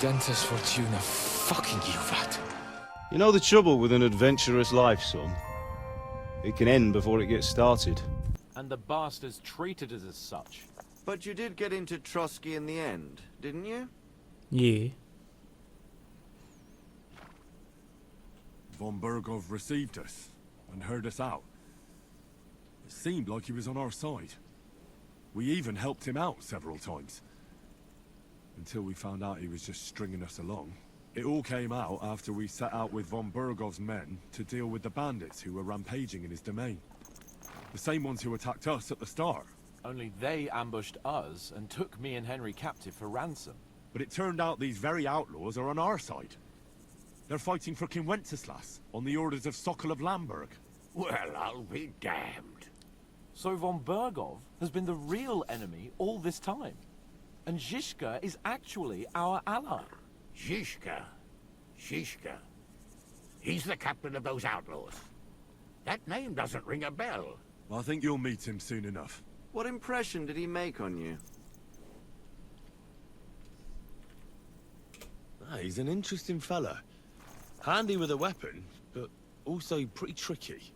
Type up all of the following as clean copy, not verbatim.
Accidentus Fortuna fucking you, Vat. You know the trouble with an adventurous life, son? It can end before it gets started. And the bastards treated us as such. But you did get into Trotsky in the end, didn't you? Yeah. Von Bergov received us and heard us out. It seemed like he was on our side. We even helped him out several times. Until we found out he was just stringing us along. It all came out after we set out with von Bergov's men to deal with the bandits who were rampaging in his domain. The same ones who attacked us at the start. Only they ambushed us and took me and Henry captive for ransom. But it turned out these very outlaws are on our side. They're fighting for King Wenceslas on the orders of Sokol of Lamberg. Well, I'll be damned. So von Bergov has been the real enemy all this time. And Zizka is actually our ally. Zizka. He's the captain of those outlaws. That name doesn't ring a bell. I think you'll meet him soon enough. What impression did he make on you? He's an interesting fella. Handy with a weapon, but also pretty tricky.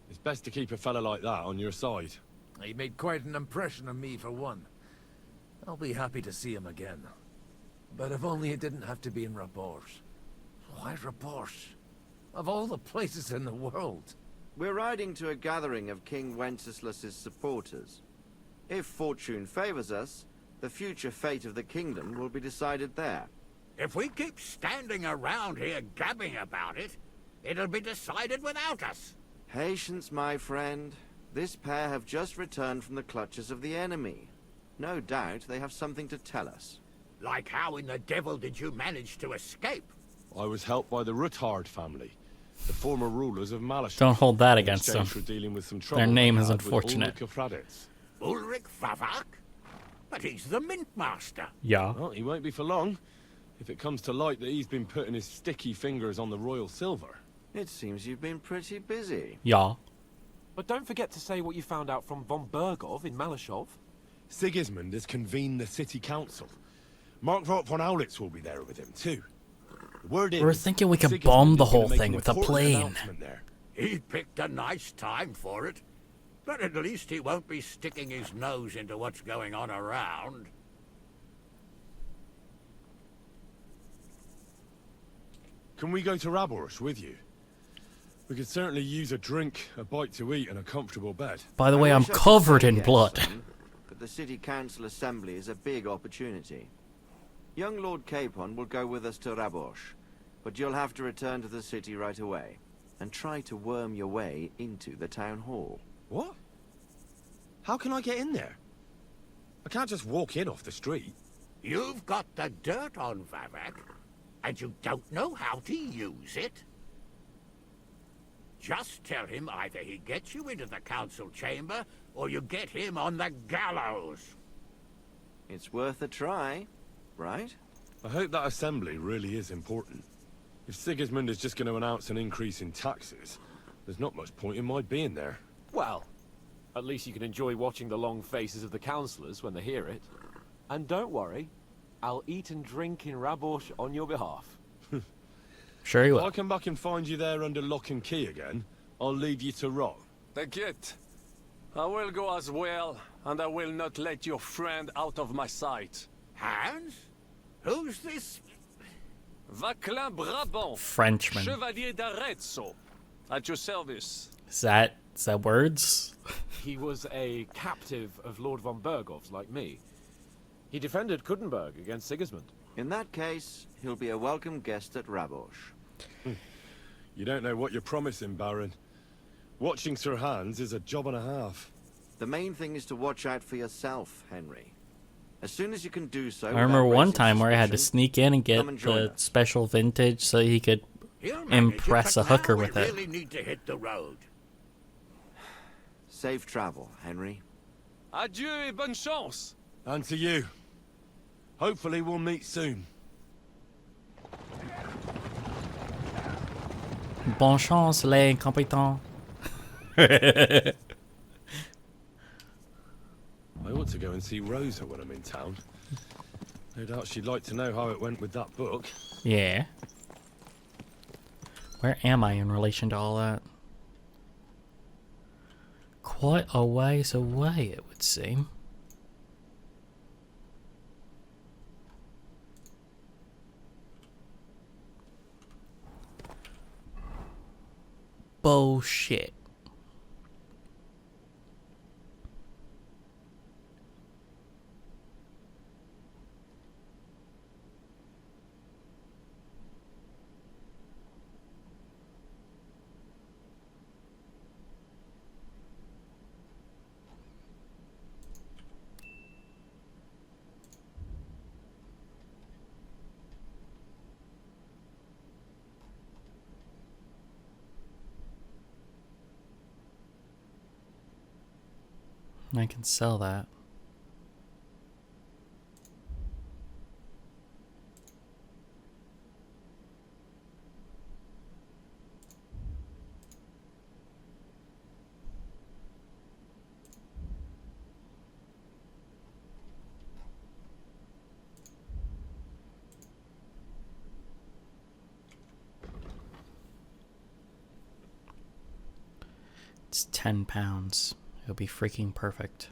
It's best to keep a fella like that on your side. He made quite an impression on me, for one. I'll be happy to see him again. But if only it didn't have to be in Rabors. Why Rabors? Of all the places in the world. We're riding to a gathering of King Wenceslas's supporters. If fortune favors us, the future fate of the kingdom will be decided there. If we keep standing around here gabbing about it, it'll be decided without us. Patience, my friend. This pair have just returned from the clutches of the enemy. No doubt they have something to tell us. Like how in the devil did you manage to escape? I was helped by the Ruthard family, the former rulers of Malashov. Don't hold that against them. For dealing with some Their name is they had with unfortunate. Ulrich of Raditz. Ulrich Favak? But he's the mint master. Yeah. Well, he won't be for long, if it comes to light that he's been putting his sticky fingers on the royal silver. It seems you've been pretty busy. Yeah. But don't forget to say what you found out from von Bergov in Malashov. Sigismund has convened the city council. Markvart von Aulitz will be there with him, too. The word is, We're thinking we could Sigismund bomb the is gonna whole make thing an with a important plane. announcement there. He picked a nice time for it. But at least he won't be sticking his nose into what's going on around. Can we go to Rabors with you? We could certainly use a drink, a bite to eat, and a comfortable bed. By the way, I I'm wish I could covered say in yes, blood. son, but the city council assembly is a big opportunity. Young Lord Capon will go with us to Rabosh, but you'll have to return to the city right away and try to worm your way into the town hall. What? How can I get in there? I can't just walk in off the street. You've got the dirt on Favak, and you don't know how to use it. Just tell him either he gets you into the council chamber, or you get him on the gallows. It's worth a try, right? I hope that assembly really is important. If Sigismund is just going to announce an increase in taxes, there's not much point in my being there. Well, at least you can enjoy watching the long faces of the councillors when they hear it. And don't worry, I'll eat and drink in Rabosh on your behalf. Sure you If I will. come back and find you there under lock and key again, I'll leave you to rot. T'inquiète. I will go as well, and I will not let your friend out of my sight. Hans? Who's this? Vaclin Brabant, Frenchman. Chevalier d'Arezzo, at your service. Is that words? He was a captive of Lord von Bergov's, like me. He defended Kuttenberg against Sigismund. In that case, he'll be a welcome guest at Rabosh. You don't know what you're promising, Baron. Watching Sir Hans is a job and a half. The main thing is to watch out for yourself, Henry. As soon as you can do so... I remember without one raising time where I had to suspicion, sneak in and get come and join the us. special vintage so he could He'll manage impress it, a but hooker now with we it. really need to hit the road. Safe travel, Henry. Adieu et bonne chance. And to you. Hopefully we'll meet soon. Bonne chance, les incompétents. I ought to go and see Rosa when I'm in town. No doubt she'd like to know how it went with that book. Yeah. Where am I in relation to all that? Quite a ways away, it would seem. Bullshit. I can sell that. It's £10. It'll be freaking perfect.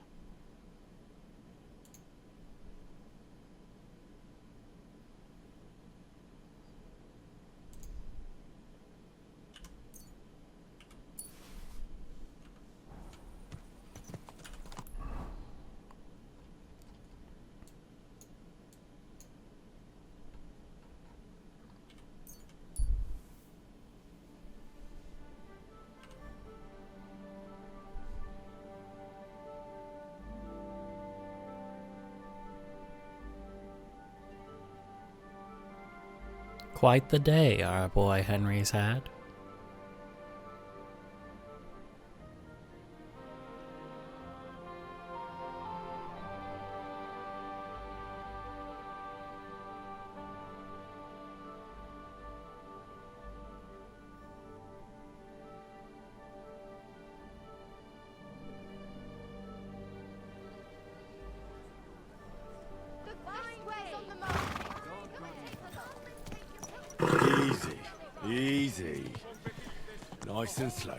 Quite the day our boy Henry's had. Easy, easy. Nice and slow.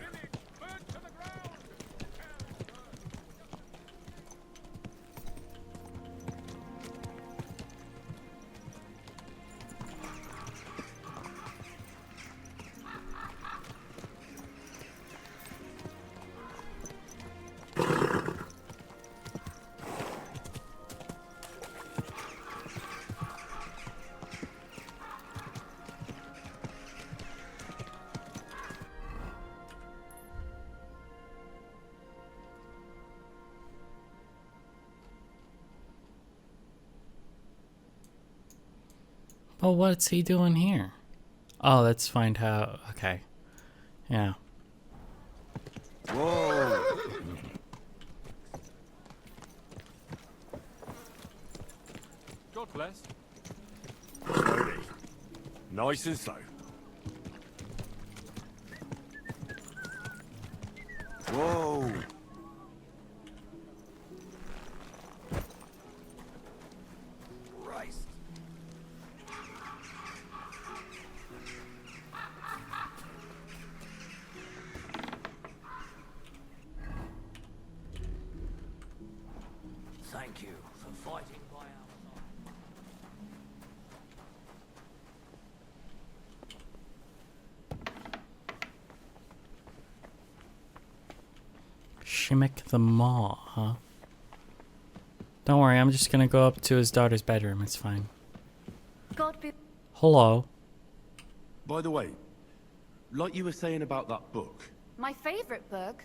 But what's he doing here? Oh, let's find out. Okay. Yeah. Whoa! God bless. Slowly. Nice and slow. Whoa! Christ. Thank you for fighting by our side. Shimmick the Maw, huh? Don't worry, I'm just gonna go up to his daughter's bedroom. It's fine. God be... Hello. By the way, like you were saying about that book, My favorite book?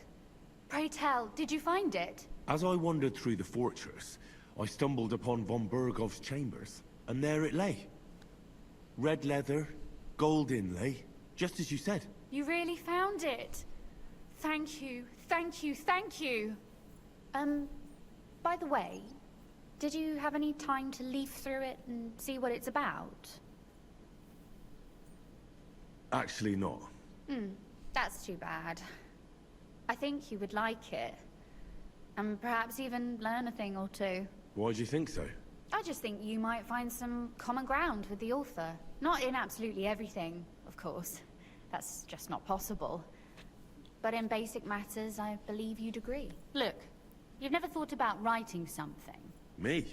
Pray tell, did you find it? as I wandered through the fortress, I stumbled upon von Burgov's chambers, and there it lay. Red leather, gold inlay, just as you said. You really found it? Thank you, thank you, thank you. By the way, did you have any time to leaf through it and see what it's about? Actually not. That's too bad. I think you would like it. And perhaps even learn a thing or two. Why do you think so? I just think you might find some common ground with the author. Not in absolutely everything, of course. That's just not possible. But in basic matters, I believe you'd agree. Look, you've never thought about writing something. Me?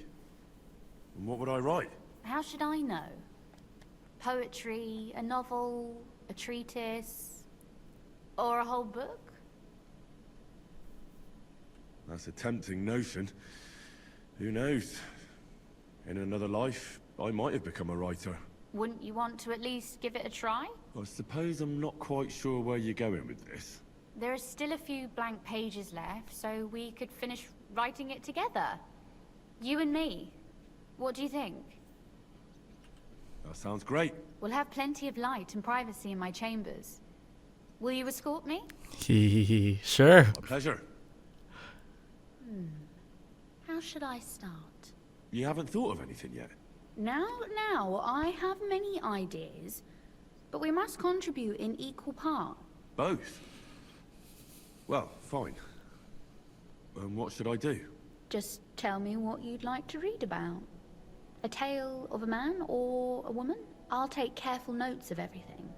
And what would I write? How should I know? Poetry, a novel, a treatise, or a whole book? That's a tempting notion. Who knows? In another life, I might have become a writer. Wouldn't you want to at least give it a try? I suppose I'm not quite sure where you're going with this. There are still a few blank pages left, so we could finish writing it together. You and me. What do you think? That sounds great. We'll have plenty of light and privacy in my chambers. Will you escort me? Sure. A pleasure. How should I start? You haven't thought of anything yet? Now, I have many ideas, but we must contribute in equal part. Both? Well, fine. And what should I do? Just tell me what you'd like to read about. A tale of a man or a woman? I'll take careful notes of everything.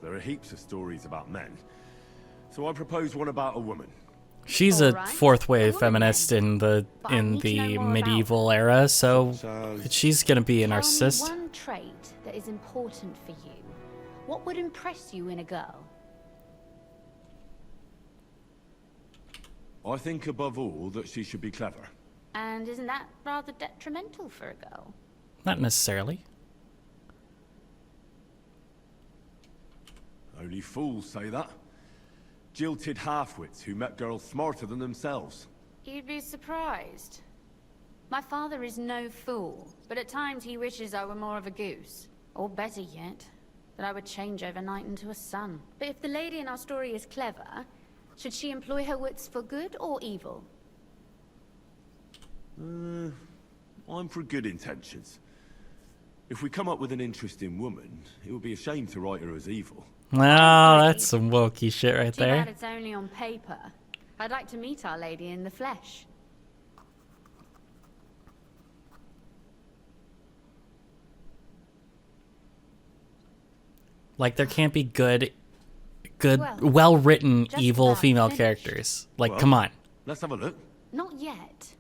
There are heaps of stories about men. So I propose one about a woman. She's a fourth wave feminist in the medieval era, so she's gonna be a narcissist. Tell me one trait that is important for you. What would impress you in a girl? I think above all that she should be clever. And isn't that rather detrimental for a girl? Not necessarily. Only fools say that. Jilted half-wits who met girls smarter than themselves. You'd be surprised. My father is no fool, but at times he wishes I were more of a goose. Or better yet, that I would change overnight into a sun. But if the lady in our story is clever, should she employ her wits for good or evil? I'm for good intentions. If we come up with an interesting woman, it would be a shame to write her as evil. Wow, that's some wokey shit right Too there. bad it's only on paper. I'd like to meet our lady in the flesh. Like, there can't be good, well-written evil female characters. Like, come on. Let's have a look. Not yet.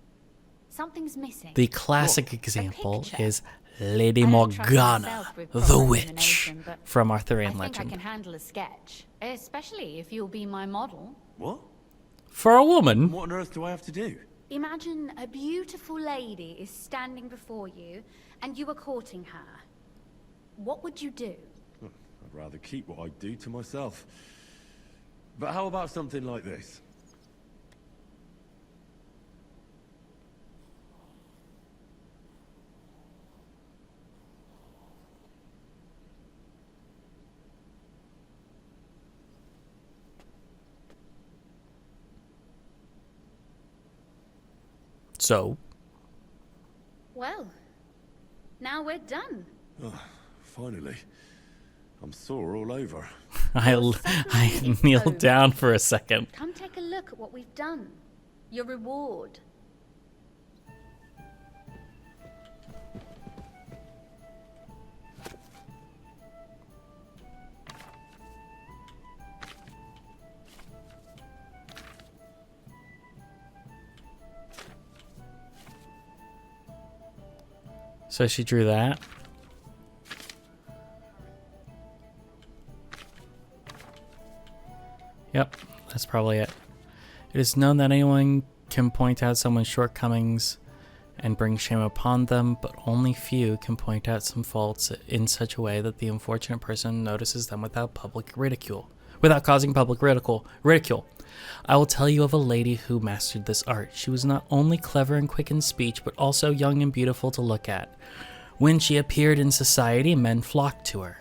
Something's missing. The classic example is Lady Morgana, the witch, from Arthurian I think legend. I can handle a sketch, especially if you'll be my model. What? For a woman? What on earth do I have to do? Imagine a beautiful lady is standing before you, and you are courting her. What would you do? I'd rather keep what I do to myself. But how about something like this? So? Well, now we're done. Oh, finally. I'm sore all over. I kneeled down for a second. Come take a look at what we've done. Your reward. So she drew that. Yep, that's probably it. It is known that anyone can point out someone's shortcomings and bring shame upon them, but only few can point out some faults in such a way that the unfortunate person notices them without causing public ridicule. I will tell you of a lady who mastered this art. She was not only clever and quick in speech, but also young and beautiful to look at. When she appeared in society, men flocked to her.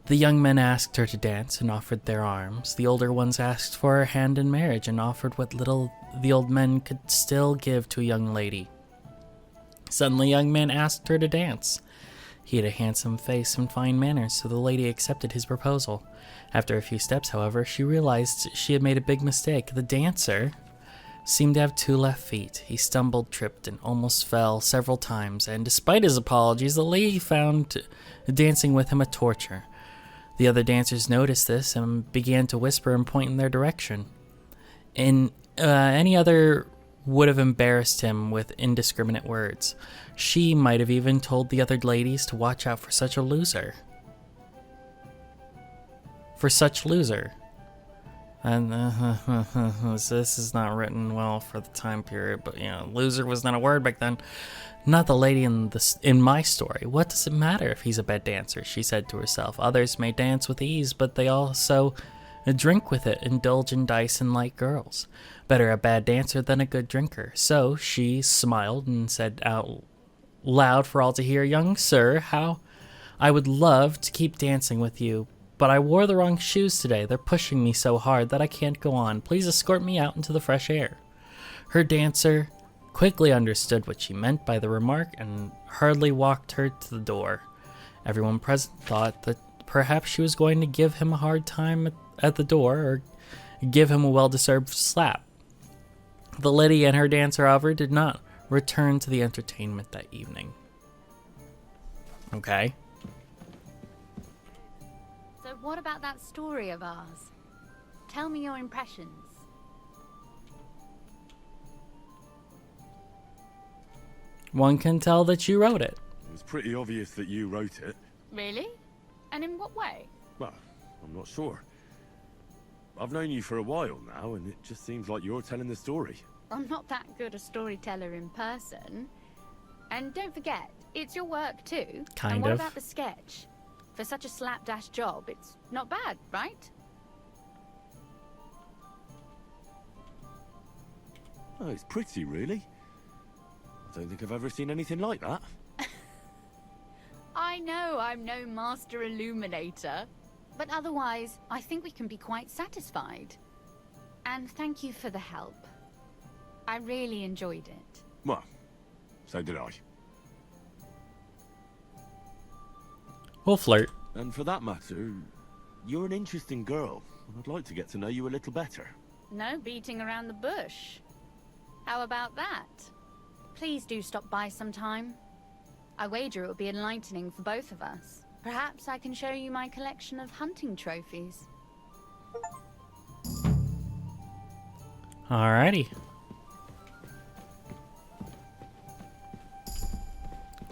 The young men asked her to dance and offered their arms. The older ones asked for her hand in marriage and offered what little the old men could still give to a young lady. Suddenly, a young man asked her to dance. He had a handsome face and fine manners, so the lady accepted his proposal. After a few steps, however, she realized she had made a big mistake. The dancer seemed to have 2 left feet. He stumbled, tripped, and almost fell several times, and despite his apologies, the lady found dancing with him a torture. The other dancers noticed this and began to whisper and point in their direction. Any other would have embarrassed him with indiscriminate words. She might have even told the other ladies to watch out for such a loser. And this is not written well for the time period, but loser was not a word back then. Not the lady in my story. What does it matter if he's a bad dancer? She said to herself. Others may dance with ease, but they also drink with it, indulge in dice, and like girls. Better a bad dancer than a good drinker. So she smiled and said out loud for all to hear, "Young sir, how I would love to keep dancing with you, but I wore the wrong shoes today. They're pushing me so hard that I can't go on. Please escort me out into the fresh air." Her dancer quickly understood what she meant by the remark and hurriedly walked her to the door. Everyone present thought that perhaps she was going to give him a hard time at the door or give him a well-deserved slap. The lady and her dancer, however, did not return to the entertainment that evening. Okay. So what about that story of ours? Tell me your impressions. One can tell that you wrote it. It was pretty obvious that you wrote it. Really? And in what way? Well, I'm not sure. I've known you for a while now, and it just seems like you're telling the story. I'm not that good a storyteller in person. And don't forget, it's your work too. Kind and what of. about the sketch? For such a slapdash job, it's not bad, right? Oh, it's pretty, really. I don't think I've ever seen anything like that. I know I'm no master illuminator, but otherwise, I think we can be quite satisfied. And thank you for the help. I really enjoyed it. Well, so did I. We'll flirt. And for that matter, you're an interesting girl. I'd like to get to know you a little better. No beating around the bush. How about that? Please do stop by sometime. I wager it will be enlightening for both of us. Perhaps I can show you my collection of hunting trophies. Alrighty.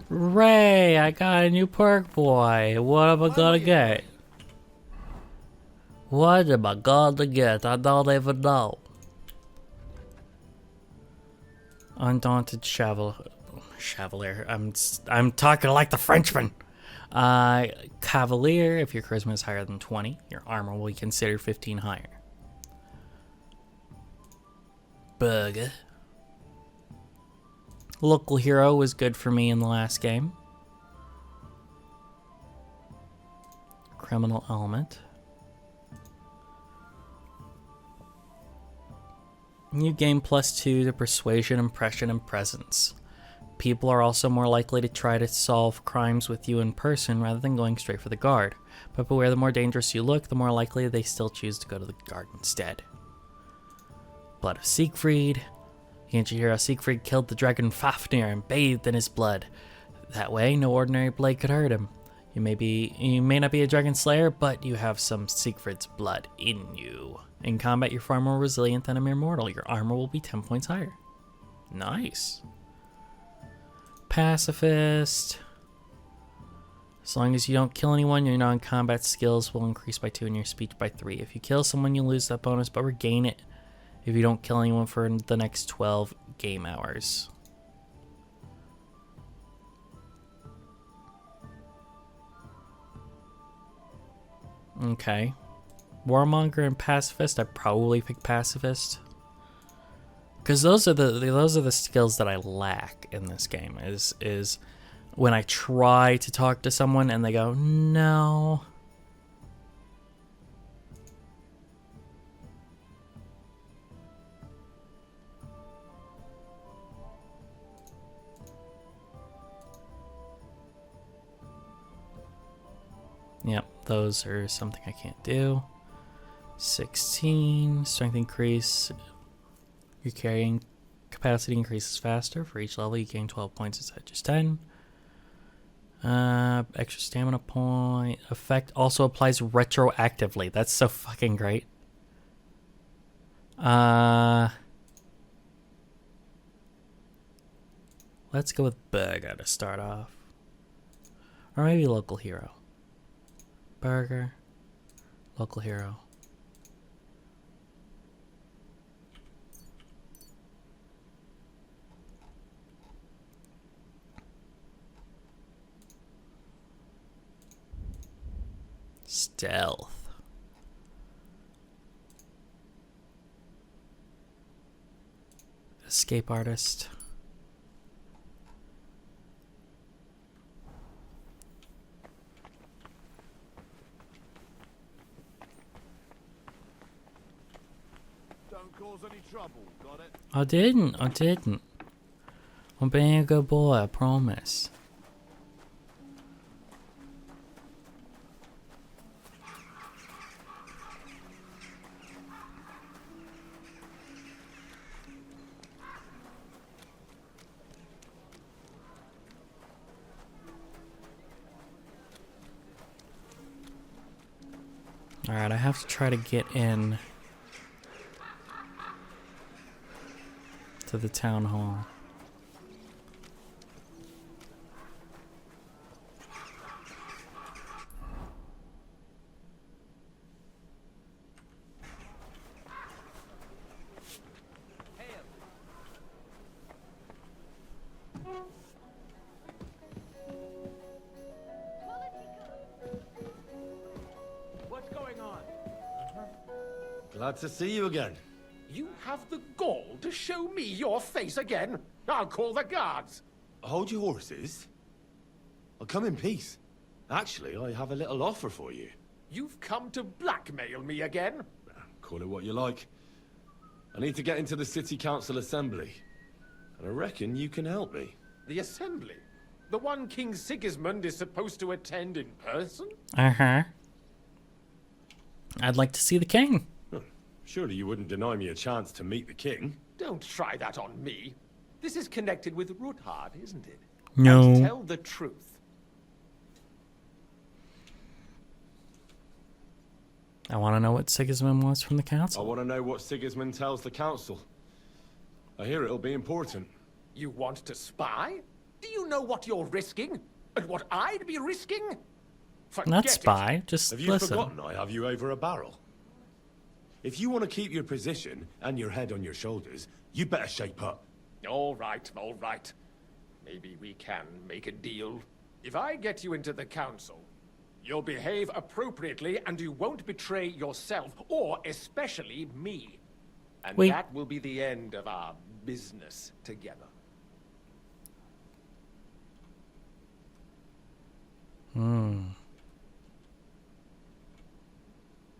Ray, I got a new perk, boy. What am I gonna get? What am I gonna get? I don't even know. Undaunted Chevalier. I'm talking like the Frenchman. Cavalier. If your charisma is higher than 20, your armor will be considered 15 higher. Bug. Local hero was good for me in the last game. Criminal element. You gain +2 to persuasion, impression, and presence. People are also more likely to try to solve crimes with you in person rather than going straight for the guard. But beware, the more dangerous you look, the more likely they still choose to go to the guard instead. Blood of Siegfried. Ancient hero Siegfried killed the dragon Fafnir and bathed in his blood. That way, no ordinary blade could hurt him. You may not be a dragon slayer, but you have some Siegfried's blood in you. In combat, you're far more resilient than a mere mortal. Your armor will be 10 points higher. Nice. Pacifist. As long as you don't kill anyone, your non-combat skills will increase by 2 and your speech by 3. If you kill someone, you lose that bonus, but regain it if you don't kill anyone for the next 12 game hours. Okay. Warmonger and Pacifist. I'd probably pick Pacifist. Because those are the skills that I lack in this game. Is when I try to talk to someone and they go, no. Yep, those are something I can't do. 16, strength increase. Your carrying capacity increases faster. For each level, you gain 12 points instead of just 10. Extra stamina point. Effect also applies retroactively. That's so fucking great. Let's go with Burger to start off. Or maybe Local Hero. Burger. Local Hero. Stealth. Escape Artist. Don't cause any trouble, got it? I didn't. I'm being a good boy, I promise. Alright, I have to try to get in to the town hall. What's going on? Glad to see you again. You have the gall to show me your face again? I'll call the guards. Hold your horses. I'll come in peace. Actually, I have a little offer for you. You've come to blackmail me again? Call it what you like. I need to get into the City Council Assembly. And I reckon you can help me. The Assembly? The one King Sigismund is supposed to attend in person? Uh-huh. I'd like to see the king. Surely you wouldn't deny me a chance to meet the king? Don't try that on me. This is connected with Ruthard, isn't it? No. And tell the truth. I want to know what Sigismund wants from the I council. want to know what Sigismund tells the council. I hear it'll be important. You want to spy? Do you know what you're risking? And what I'd be risking? Forget Not it. spy, just Have you listen. forgotten I have you over a barrel? If you want to keep your position and your head on your shoulders, you better shape up. All right, all right. Maybe we can make a deal. If I get you into the council, you'll behave appropriately and you won't betray yourself, or especially me. And Wait. that will be the end of our business together.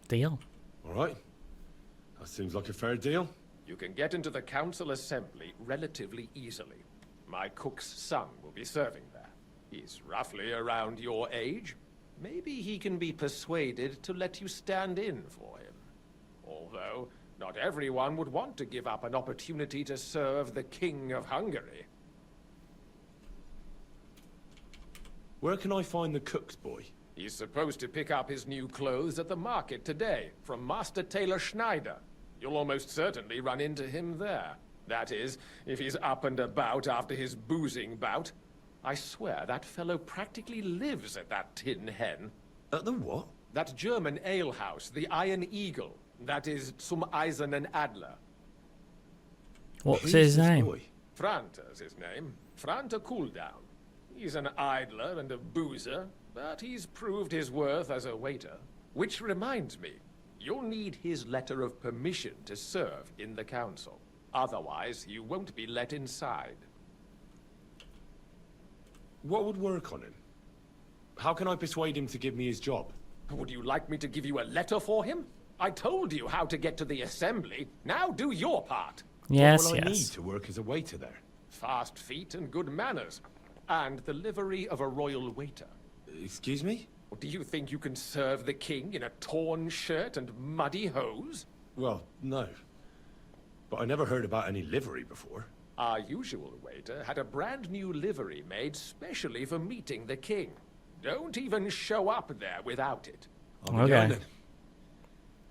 Deal. All right. That seems like a fair deal. You can get into the council assembly relatively easily. My cook's son will be serving there. He's roughly around your age. Maybe he can be persuaded to let you stand in for him. Although, not everyone would want to give up an opportunity to serve the King of Hungary. Where can I find the cook's boy? He's supposed to pick up his new clothes at the market today, from Master Tailor Schneider. You'll almost certainly run into him there. That is, if he's up and about after his boozing bout. I swear that fellow practically lives at that Tin Hen. At the what? That German alehouse, the Iron Eagle. That is Zum Eisernen Adler. What's Who's his this name? boy? Franter's his name. Franter Cooldown. He's an idler and a boozer, but he's proved his worth as a waiter. Which reminds me, you'll need his letter of permission to serve in the council. Otherwise, you won't be let inside. What would work on him? How can I persuade him to give me his job? Would you like me to give you a letter for him? I told you how to get to the assembly. Now do your part. Yes, what will I need yes. to work as a waiter there? Fast feet and good manners. And the livery of a royal waiter. Excuse me? Do you think you can serve the king in a torn shirt and muddy hose? Well, no. But I never heard about any livery before. Our usual waiter had a brand new livery made specially for meeting the king. Don't even show up there without it. I'll be Okay. going then.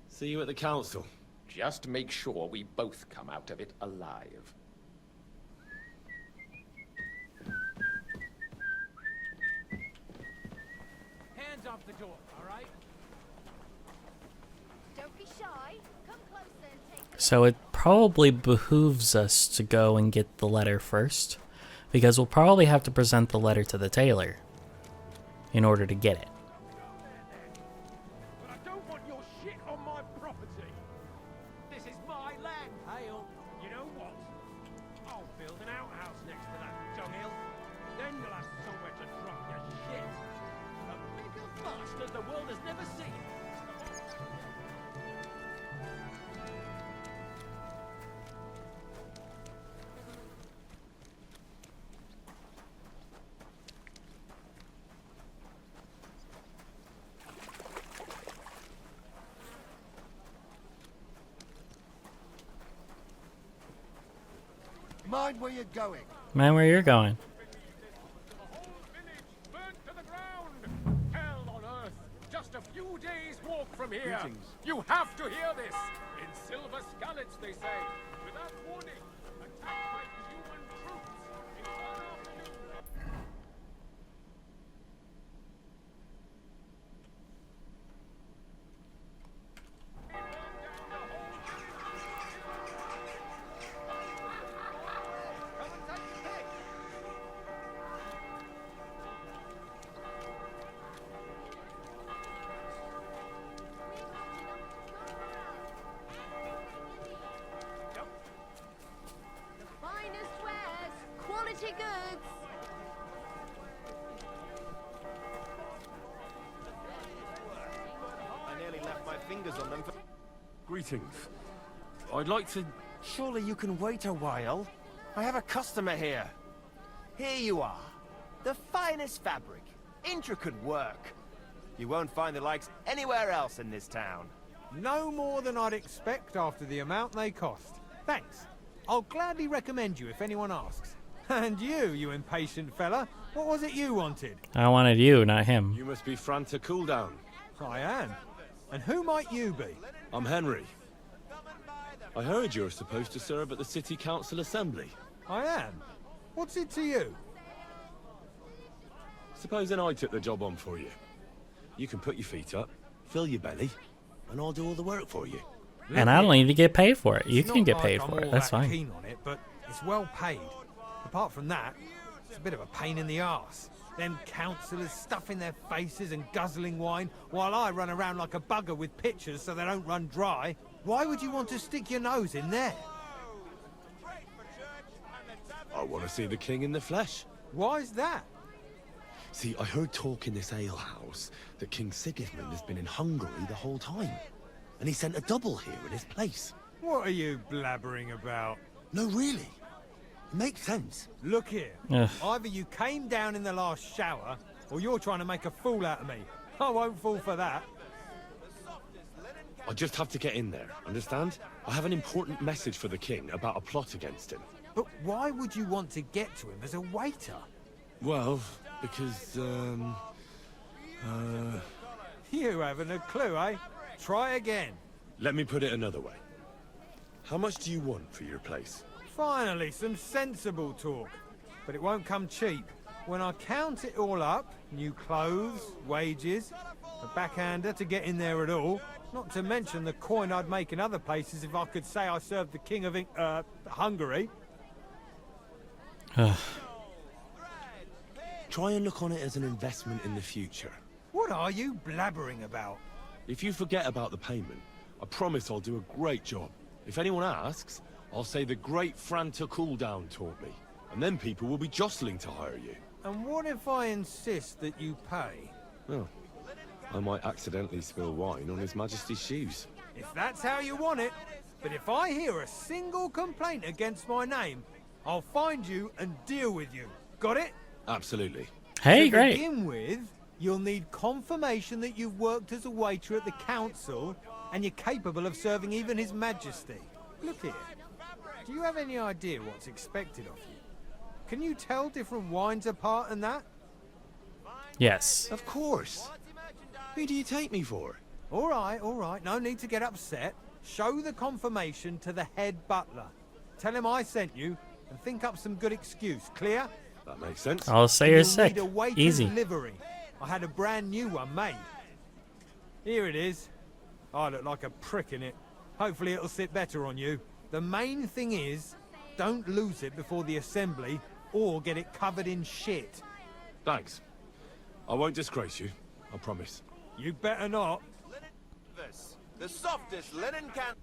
See you at the council. Just make sure we both come out of it alive. Hands off the door, all right? Don't be shy. Come closer and take So it probably behooves us to go and get the letter first, because we'll probably have to present the letter to the tailor in order to get it. But I don't want your shit on my property. This is my land, Hale. You know what? I'll build an outhouse next to that dunghill. Then you'll have somewhere to drop your shit. A bigger bastard the world has never seen. Mind where you're going. Man, where you're going? The whole village burnt to the ground. Hell on earth. Just a few days' walk from here. You have to hear this. In silver scallots, they say. Without warning, attacked by human troops. In one afternoon. finest wares, quality goods. I nearly left my fingers on them. Greetings. I'd like to... Surely you can wait a while. I have a customer here. Here you are. The finest fabric. Intricate work. You won't find the likes anywhere else in this town. No more than I'd expect after the amount they cost. Thanks. I'll gladly recommend you if anyone asks. And you impatient fella, what was it you wanted? I wanted you, not him. You must be Franta Cooldown. I am. And who might you be? I'm Henry. I heard you're supposed to serve at the City Council Assembly. I am. What's it to you? Supposing I took the job on for you. You can put your feet up, fill your belly, and I'll do all the work for you. And I don't need to get paid for it. You It's can not get like paid I'm for it. all That's that fine. keen on it, but it's well paid. Apart from that, it's a bit of a pain in the arse. Them councillors stuffing their faces and guzzling wine, while I run around like a bugger with pitchers so they don't run dry. Why would you want to stick your nose in there? I want to see the king in the flesh. Why's that? See, I heard talk in this alehouse that King Sigismund has been in Hungary the whole time. And he sent a double here in his place. What are you blabbering about? No, really. It makes sense. Look here. Ugh. Either you came down in the last shower, or you're trying to make a fool out of me. I won't fall for that. I just have to get in there, understand? I have an important message for the king about a plot against him. But why would you want to get to him as a waiter? Well, because, You haven't a clue, eh? Try again. let me put it another way. How much do you want for your place? Finally, some sensible talk. But it won't come cheap. When I count it all up, new clothes, wages, a backhander to get in there at all, not to mention the coin I'd make in other places if I could say I served the king of Hungary. Try and look on it as an investment in the future. What are you blabbering about? If you forget about the payment, I promise I'll do a great job. If anyone asks, I'll say the great Franta Cooldown taught me. And then people will be jostling to hire you. And what if I insist that you pay? Oh, I might accidentally spill wine on His Majesty's shoes. If that's how you want it. But if I hear a single complaint against my name, I'll find you and deal with you. Got it? Absolutely. Hey, To great. begin with, you'll need confirmation that you've worked as a waiter at the council and you're capable of serving even His Majesty. Look here. Do you have any idea what's expected of you? Can you tell different wines apart and that? Yes. Of course. Who do you take me for? All right. No need to get upset. Show the confirmation to the head butler. Tell him I sent you and think up some good excuse. Clear? That makes sense. I'll say you're You'll sick. need a waiter's Easy. livery. I had a brand new one made. Here it is. I look like a prick in it. Hopefully it'll sit better on you. The main thing is, don't lose it before the assembly or get it covered in shit. Thanks. I won't disgrace you. I promise. You better not. The softest linen can...